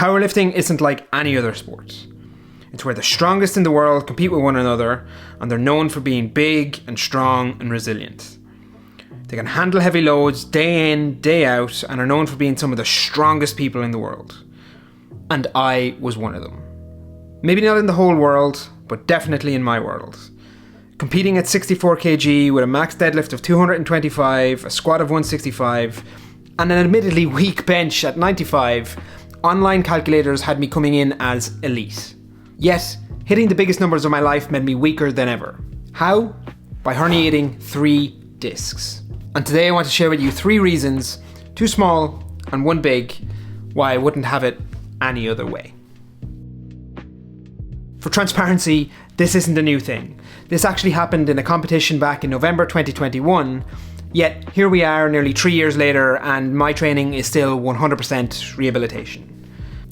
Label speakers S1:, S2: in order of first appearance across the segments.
S1: Powerlifting isn't like any other sport. It's where the strongest in the world compete with one another, and they're known for being big and strong and resilient. They can handle heavy loads day in, day out, and are known for being some of the strongest people in the world. And I was one of them. Maybe not in the whole world, but definitely in my world. Competing at 64 kg with a max deadlift of 225, a squat of 165, and an admittedly weak bench at 95, online calculators had me coming in as elite. Yet, hitting the biggest numbers of my life made me weaker than ever. How? By herniating 3 discs. And today I want to share with you 3 reasons, 2 small and 1 big, why I wouldn't have it any other way. For transparency, this isn't a new thing. This actually happened in a competition back in November 2021, yet here we are nearly 3 years later and my training is still 100% rehabilitation.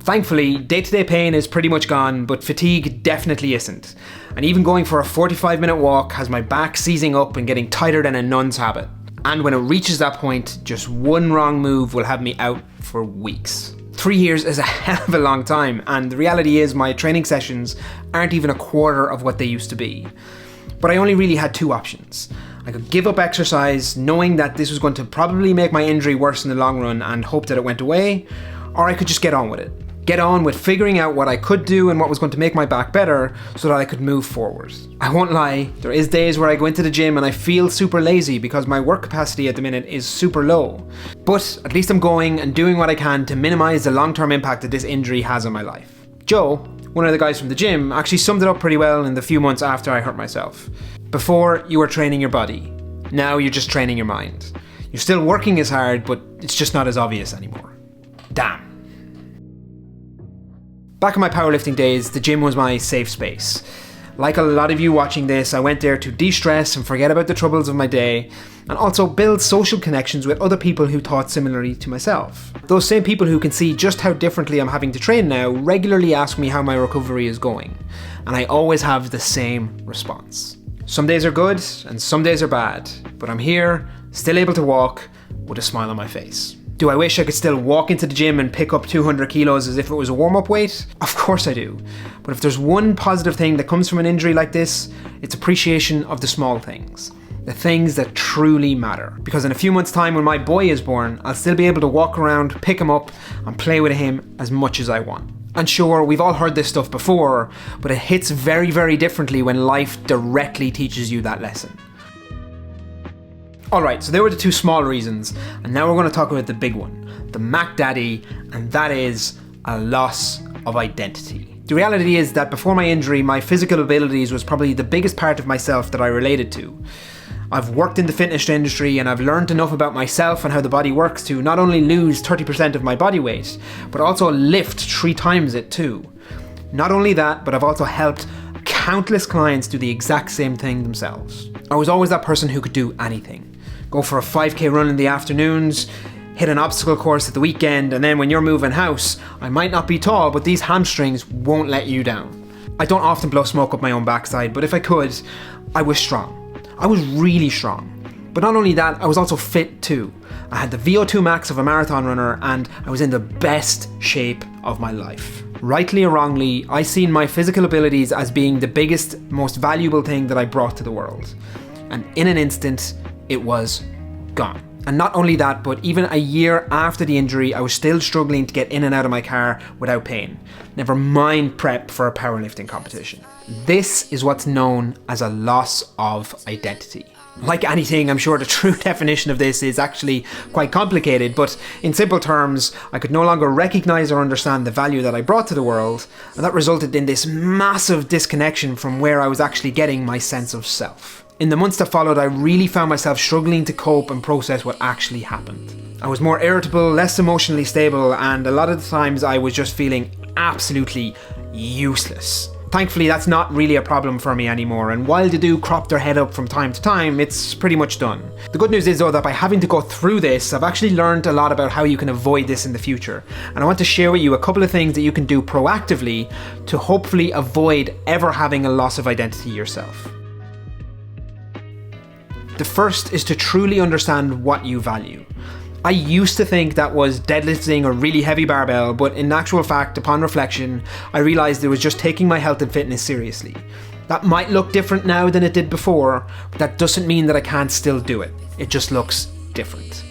S1: Thankfully, day-to-day pain is pretty much gone, but fatigue definitely isn't. And even going for a 45-minute walk has my back seizing up and getting tighter than a nun's habit. And when it reaches that point, just one wrong move will have me out for weeks. 3 years is a hell of a long time, and the reality is my training sessions aren't even a quarter of what they used to be. But I only really had 2 options. I could give up exercise, knowing that this was going to probably make my injury worse in the long run and hope that it went away, or I could just get on with it. Get on with figuring out what I could do and what was going to make my back better so that I could move forward. I won't lie, there is days where I go into the gym and I feel super lazy because my work capacity at the minute is super low. But at least I'm going and doing what I can to minimize the long-term impact that this injury has on my life. Joe, one of the guys from the gym, actually summed it up pretty well in the few months after I hurt myself. Before, you were training your body. Now you're just training your mind. You're still working as hard, but it's just not as obvious anymore. Damn. Back in my powerlifting days, the gym was my safe space. Like a lot of you watching this, I went there to de-stress and forget about the troubles of my day, and also build social connections with other people who thought similarly to myself. Those same people who can see just how differently I'm having to train now regularly ask me how my recovery is going, and I always have the same response. Some days are good, and some days are bad, but I'm here, still able to walk, with a smile on my face. Do I wish I could still walk into the gym and pick up 200 kilos as if it was a warm-up weight? Of course I do. But if there's one positive thing that comes from an injury like this, it's appreciation of the small things. The things that truly matter. Because in a few months' time when my boy is born, I'll still be able to walk around, pick him up, and play with him as much as I want. And sure, we've all heard this stuff before, but it hits very, very differently when life directly teaches you that lesson. Alright, so there were the 2 small reasons, and now we're going to talk about the big one, the Mac Daddy, and that is a loss of identity. The reality is that before my injury, my physical abilities was probably the biggest part of myself that I related to. I've worked in the fitness industry and I've learned enough about myself and how the body works to not only lose 30% of my body weight, but also lift 3 times it too. Not only that, but I've also helped countless clients do the exact same thing themselves. I was always that person who could do anything. Go for a 5k run in the afternoons, hit an obstacle course at the weekend, and then when you're moving house, I might not be tall, but these hamstrings won't let you down. I don't often blow smoke up my own backside, but if I could, I was strong. I was really strong. But not only that, I was also fit too. I had the VO2 max of a marathon runner, and I was in the best shape of my life. Rightly or wrongly, I seen my physical abilities as being the biggest, most valuable thing that I brought to the world. And in an instant, it was gone. And not only that, but even a year after the injury, I was still struggling to get in and out of my car without pain. Never mind prep for a powerlifting competition. This is what's known as a loss of identity. Like anything, I'm sure the true definition of this is actually quite complicated, but in simple terms, I could no longer recognize or understand the value that I brought to the world, and that resulted in this massive disconnection from where I was actually getting my sense of self. In the months that followed, I really found myself struggling to cope and process what actually happened. I was more irritable, less emotionally stable, and a lot of the times I was just feeling absolutely useless. Thankfully, that's not really a problem for me anymore, and while they do crop their head up from time to time, it's pretty much done. The good news is though that by having to go through this, I've actually learned a lot about how you can avoid this in the future. And I want to share with you a couple of things that you can do proactively to hopefully avoid ever having a loss of identity yourself. The first is to truly understand what you value. I used to think that was deadlifting a really heavy barbell, but in actual fact, upon reflection, I realised it was just taking my health and fitness seriously. That might look different now than it did before, but that doesn't mean that I can't still do it. It just looks different.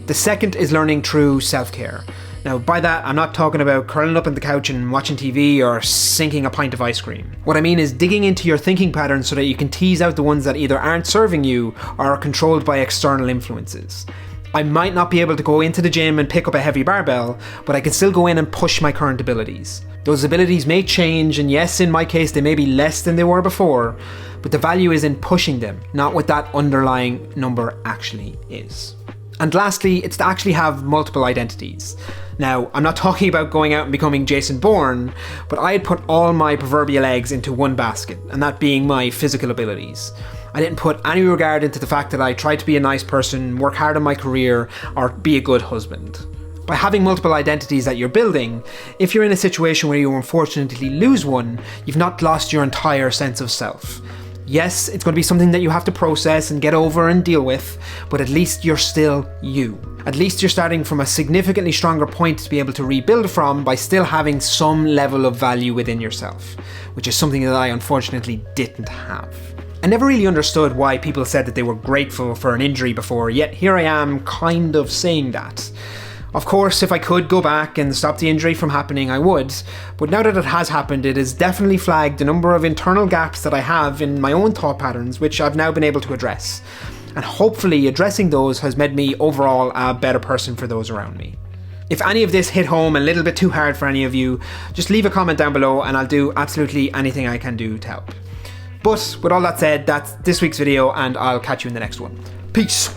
S1: The second is learning true self-care. Now, by that, I'm not talking about curling up on the couch and watching TV or sinking a pint of ice cream. What I mean is digging into your thinking patterns so that you can tease out the ones that either aren't serving you or are controlled by external influences. I might not be able to go into the gym and pick up a heavy barbell, but I can still go in and push my current abilities. Those abilities may change, and yes, in my case, they may be less than they were before, but the value is in pushing them, not what that underlying number actually is. And lastly, it's to actually have multiple identities. Now, I'm not talking about going out and becoming Jason Bourne, but I had put all my proverbial eggs into one basket, and that being my physical abilities. I didn't put any regard into the fact that I tried to be a nice person, work hard on my career, or be a good husband. By having multiple identities that you're building, if you're in a situation where you unfortunately lose one, you've not lost your entire sense of self. Yes, it's going to be something that you have to process and get over and deal with, but at least you're still you. At least you're starting from a significantly stronger point to be able to rebuild from by still having some level of value within yourself, which is something that I unfortunately didn't have. I never really understood why people said that they were grateful for an injury before, yet here I am kind of saying that. Of course, if I could go back and stop the injury from happening, I would, but now that it has happened, it has definitely flagged a number of internal gaps that I have in my own thought patterns, which I've now been able to address. And hopefully addressing those has made me overall a better person for those around me. If any of this hit home a little bit too hard for any of you, just leave a comment down below and I'll do absolutely anything I can do to help. But with all that said, that's this week's video and I'll catch you in the next one. Peace!